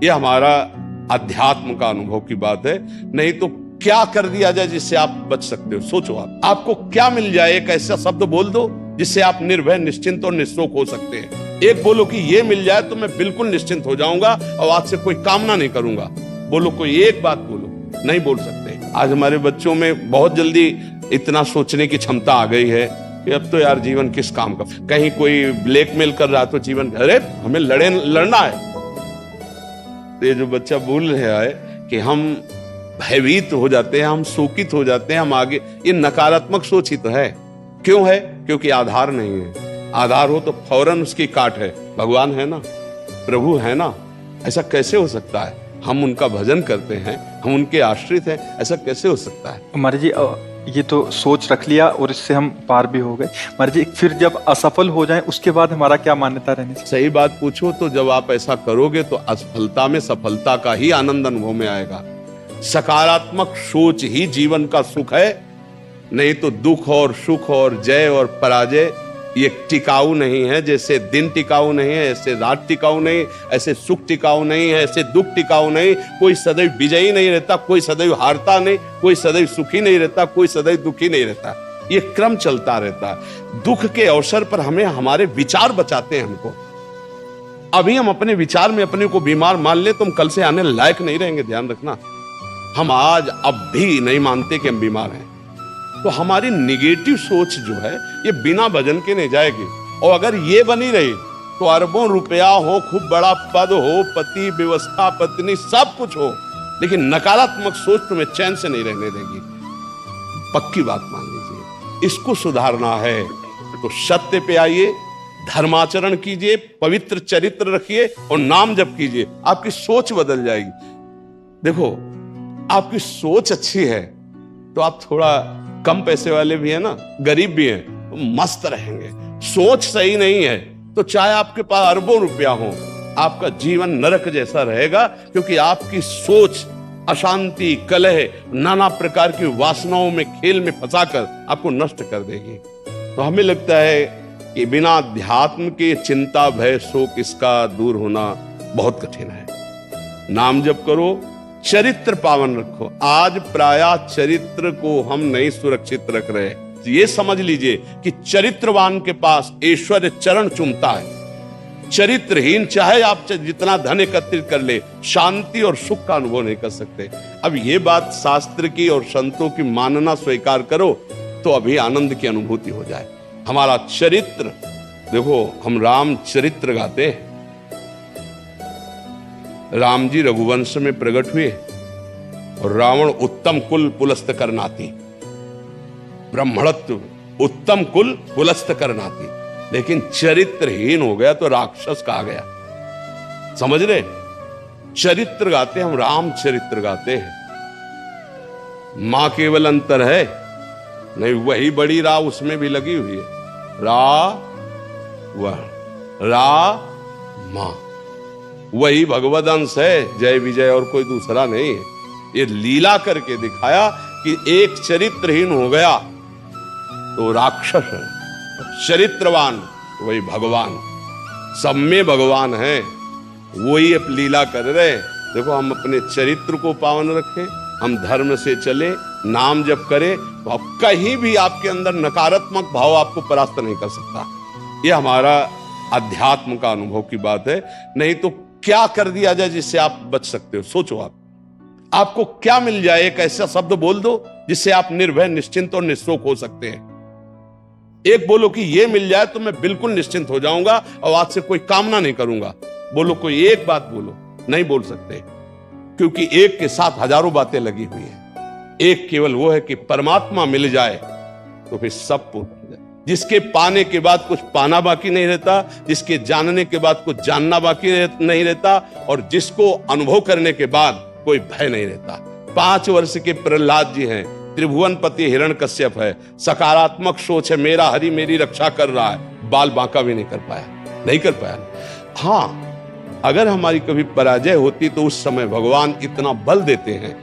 ये हमारा अध्यात्म का अनुभव की बात है। नहीं तो क्या कर दिया जाए जिससे आप बच सकते हो? सोचो आपको क्या मिल जाए? एक ऐसा शब्द बोल दो जिससे आप निर्भय, निश्चिंत और निःशोक हो सकते हैं। एक बोलो कि ये मिल जाए तो मैं बिल्कुल निश्चिंत हो जाऊंगा और आज से कोई कामना नहीं करूंगा। बोलो, कोई एक बात बोलो। नहीं बोल सकते। आज हमारे बच्चों में बहुत जल्दी इतना सोचने की क्षमता आ गई है कि अब तो यार जीवन किस काम का। कहीं कोई ब्लैकमेल कर रहा तो जीवन, अरे हमें लड़ना है। तो ये जो बच्चा बोल रहा है कि हम भयभीत हो जाते हैं, हम शोकित हो जाते हैं, हम आगे, ये नकारात्मक सोच ही तो है। क्यों है? क्योंकि आधार नहीं है। आधार हो तो फौरन उसकी काट है। भगवान है ना, प्रभु है ना, ऐसा कैसे हो सकता है? हम उनका भजन करते हैं, हम उनके आश्रित हैं, ऐसा कैसे हो सकता है? महाराज जी, ये तो सोच रख लिया और इससे हम पार भी हो गए। महाराज जी, फिर जब असफल हो जाएं उसके बाद हमारा क्या मान्यता रहनी चाहिए? सही बात पूछो तो जब आप ऐसा करोगे तो असफलता में सफलता का ही आनंद अनुभव में आएगा। सकारात्मक सोच ही जीवन का सुख है। नहीं तो दुख और सुख और जय और पराजय ये टिकाऊ नहीं है। जैसे दिन टिकाऊ नहीं है, ऐसे रात टिकाऊ नहीं, ऐसे सुख टिकाऊ नहीं है, ऐसे दुख टिकाऊ नहीं। कोई सदैव विजयी नहीं रहता, कोई सदैव हारता नहीं, कोई सदैव सुखी नहीं रहता, कोई सदैव दुखी नहीं रहता। ये क्रम चलता रहता है। दुख के अवसर पर हमें हमारे विचार बचाते हैं हमको। अभी हम अपने विचार में अपने को बीमार मान ले तो हम कल से आने लायक नहीं रहेंगे। ध्यान रखना, हम आज अब भी नहीं मानते कि हम बीमार हैं। तो हमारी निगेटिव सोच जो है ये बिना भजन के नहीं जाएगी। और अगर ये बनी रही तो अरबों रुपया हो, खूब बड़ा पद हो, पति, व्यवस्था, पत्नी, सब कुछ हो, लेकिन नकारात्मक सोच तुम्हें चैन से नहीं रहने देगी। पक्की बात मान लीजिए। इसको सुधारना है तो सत्य पे आइए, धर्माचरण कीजिए, पवित्र चरित्र रखिए और नाम जप कीजिए। आपकी सोच बदल जाएगी। देखो, आपकी सोच अच्छी है तो आप थोड़ा कम पैसे वाले भी है ना, गरीब भी हैं, तो मस्त रहेंगे। सोच सही नहीं है तो चाहे आपके पास अरबों रुपया हो, आपका जीवन नरक जैसा रहेगा। क्योंकि आपकी सोच अशांति, कलह, नाना प्रकार की वासनाओं में, खेल में फंसाकर आपको नष्ट कर देगी। तो हमें लगता है कि बिना अध्यात्म के चिंता, भय, शोक इसका दूर होना बहुत कठिन है। नाम जप करो, चरित्र पावन रखो। आज प्रायः चरित्र को हम नहीं सुरक्षित रख रहे। ये समझ लीजिए कि चरित्रवान के पास ऐश्वर्य चरण चूमता है। चरित्रहीन चाहे आप जितना धन एकत्रित कर ले, शांति और सुख का अनुभव नहीं कर सकते। अब ये बात शास्त्र की और संतों की मानना स्वीकार करो तो अभी आनंद की अनुभूति हो जाए। हमारा चरित्र देखो, हम राम चरित्र गाते हैं। राम जी रघुवंश में प्रकट हुए और रावण उत्तम कुल पुलस्त करनाती, ब्राह्मणत्व उत्तम कुल पुलस्त करनाती, लेकिन चरित्रहीन हो गया तो राक्षस कहा गया। समझ रहे? चरित्र गाते हम, राम चरित्र गाते हैं। मां केवल अंतर है नहीं, वही बड़ी रा उसमें भी लगी हुई है। रा मां वही भगवद अंश है, जय विजय और कोई दूसरा नहीं है। ये लीला करके दिखाया कि एक चरित्रहीन हो गया तो राक्षस है, चरित्रवान वही भगवान। सब में भगवान है, वही अब लीला कर रहे। देखो, हम अपने चरित्र को पावन रखें, हम धर्म से चले, नाम जप करें, तो कहीं भी आपके अंदर नकारात्मक भाव आपको परास्त नहीं कर सकता। ये हमारा अध्यात्म का अनुभव की बात है। नहीं तो क्या कर दिया जाए जिससे आप बच सकते हो? सोचो आपको क्या मिल जाए? एक ऐसा शब्द बोल दो जिससे आप निर्भय, निश्चिंत और निःशोक हो सकते हैं। एक बोलो कि ये मिल जाए तो मैं बिल्कुल निश्चिंत हो जाऊंगा और आज से कोई कामना नहीं करूंगा। बोलो, कोई एक बात बोलो। नहीं बोल सकते, क्योंकि एक के साथ हजारों बातें लगी हुई है। एक केवल वो है कि परमात्मा मिल जाए तो फिर सब पूर्ण हो जाए। जिसके पाने के बाद कुछ पाना बाकी नहीं रहता, जिसके जानने के बाद कुछ जानना बाकी नहीं रहता, और जिसको अनुभव करने के बाद कोई भय नहीं रहता। 5 वर्ष के प्रहलाद जी हैं, त्रिभुवनपति हिरण्यकश्यप है, सकारात्मक सोच है, मेरा हरि मेरी रक्षा कर रहा है, बाल बांका भी नहीं कर पाया। हाँ, अगर हमारी कभी पराजय होती तो उस समय भगवान इतना बल देते हैं,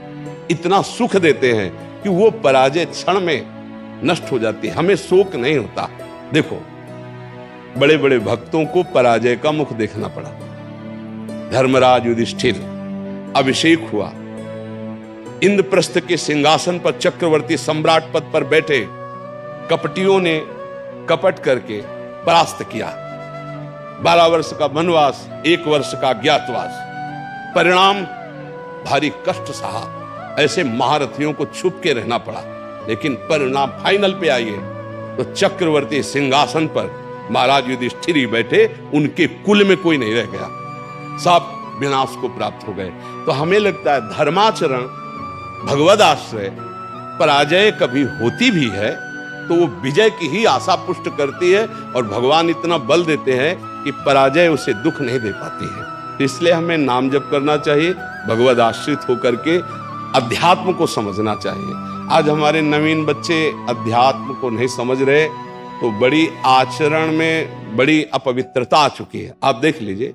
इतना सुख देते हैं कि वो पराजय क्षण में नष्ट हो जाती है, हमें शोक नहीं होता। देखो, बड़े बड़े भक्तों को पराजय का मुख देखना पड़ा। धर्मराज युधिष्ठिर अभिषेक हुआ, इंद्रप्रस्थ के सिंहासन पर चक्रवर्ती सम्राट पद पर बैठे। कपटियों ने कपट करके परास्त किया। 12 वर्ष का वनवास, 1 वर्ष का अज्ञातवास, परिणाम भारी कष्ट सहा। ऐसे महारथियों को छुप के रहना पड़ा, लेकिन परिणाम फाइनल पे आइए तो चक्रवर्ती सिंहासन पर महाराज युधिष्ठिर ही बैठे, उनके कुल में कोई नहीं रह गया, सब विनाश को प्राप्त हो गए। तो हमें लगता है धर्माचरण, भगवद आश्रय, पराजय कभी होती भी है तो वो विजय की ही आशा पुष्ट करती है, और भगवान इतना बल देते हैं कि पराजय उसे दुख नहीं दे पाती है। इसलिए हमें नाम जप करना चाहिए, भगवद आश्रित होकर के अध्यात्म को समझना चाहिए। आज हमारे नवीन बच्चे अध्यात्म को नहीं समझ रहे, तो बड़ी आचरण में बड़ी अपवित्रता आ चुकी है। आप देख लीजिए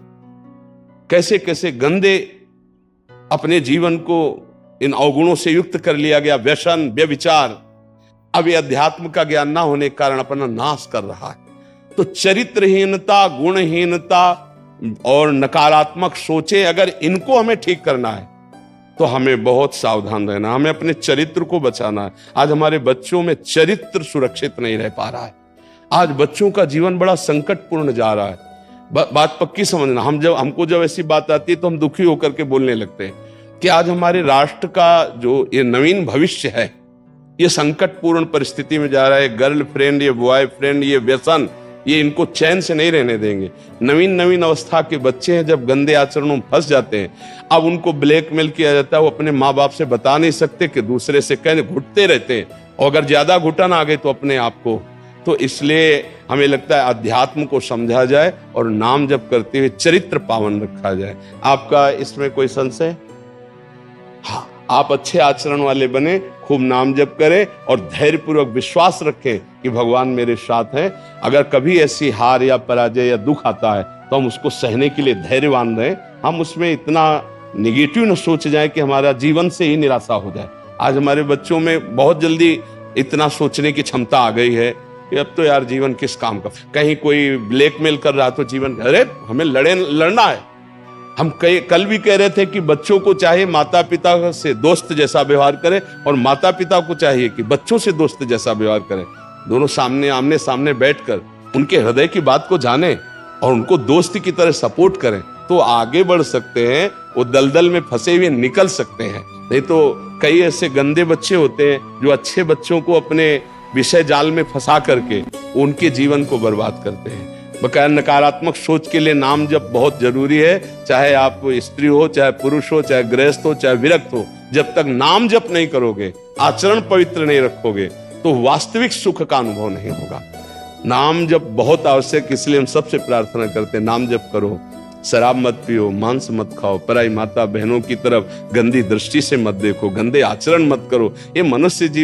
कैसे कैसे गंदे अपने जीवन को इन अवगुणों से युक्त कर लिया गया, व्यसन, व्यभिचार। अब ये अध्यात्म का ज्ञान ना होने के कारण अपना नाश कर रहा है। तो चरित्रहीनता, गुणहीनता और नकारात्मक सोचे, अगर इनको हमें ठीक करना है तो हमें बहुत सावधान रहना, हमें अपने चरित्र को बचाना है। आज हमारे बच्चों में चरित्र सुरक्षित नहीं रह पा रहा है। आज बच्चों का जीवन बड़ा संकटपूर्ण जा रहा है। बात पक्की समझना, हमको जब ऐसी बात आती है तो हम दुखी होकर के बोलने लगते हैं कि आज हमारे राष्ट्र का जो ये नवीन भविष्य है, ये संकटपूर्ण परिस्थिति में जा रहा है। गर्लफ्रेंड, ये बॉयफ्रेंड, ये व्यसन, ये इनको चैन से नहीं रहने देंगे। नवीन अवस्था के बच्चे हैं, जब गंदे आचरणों में फंस जाते हैं, अब उनको ब्लैकमेल किया जाता है। वो अपने माँ बाप से बता नहीं सकते कि दूसरे से कहने घुटते रहते हैं, और अगर ज्यादा घुटन आ गए तो अपने आप को। तो इसलिए हमें लगता है अध्यात्म को समझा जाए और नाम जप करते हुए चरित्र पावन रखा जाए। आपका इसमें कोई संशय? हाँ, आप अच्छे आचरण वाले बने, खूब नाम जप करें और धैर्यपूर्वक विश्वास रखें कि भगवान मेरे साथ हैं। अगर कभी ऐसी हार या पराजय या दुख आता है तो हम उसको सहने के लिए धैर्यवान रहें। हम उसमें इतना निगेटिव न सोच जाए कि हमारा जीवन से ही निराशा हो जाए। आज हमारे बच्चों में बहुत जल्दी इतना सोचने की क्षमता आ गई है कि अब तो यार जीवन किस काम का। कहीं कोई ब्लैकमेल कर रहा तो जीवन, अरे हमें लड़ना है। हम कल भी कह रहे थे कि बच्चों को चाहिए माता पिता से दोस्त जैसा व्यवहार करें, और माता पिता को चाहिए कि बच्चों से दोस्त जैसा व्यवहार करें। दोनों आमने सामने बैठकर उनके हृदय की बात को जानें और उनको दोस्ती की तरह सपोर्ट करें, तो आगे बढ़ सकते हैं, वो दलदल में फंसे हुए निकल सकते हैं। नहीं तो कई ऐसे गंदे बच्चे होते हैं जो अच्छे बच्चों को अपने विषय जाल में फंसा करके उनके जीवन को बर्बाद करते हैं। बकाया नकारात्मक सोच के लिए नाम जप बहुत जरूरी है। चाहे आप स्त्री हो, चाहे पुरुष हो, चाहे गृहस्थ हो, चाहे विरक्त हो, जब तक नाम जप नहीं करोगे, आचरण पवित्र नहीं रखोगे, तो वास्तविक सुख का अनुभव नहीं होगा। नाम जप बहुत आवश्यक, इसलिए हम सबसे प्रार्थना करते हैं नाम जप करो, शराब मत पियो, मांस मत खाओ, पराई माता बहनों की तरफ गंदी दृष्टि से मत देखो, गंदे आचरण मत करो। ये मनुष्य जीवन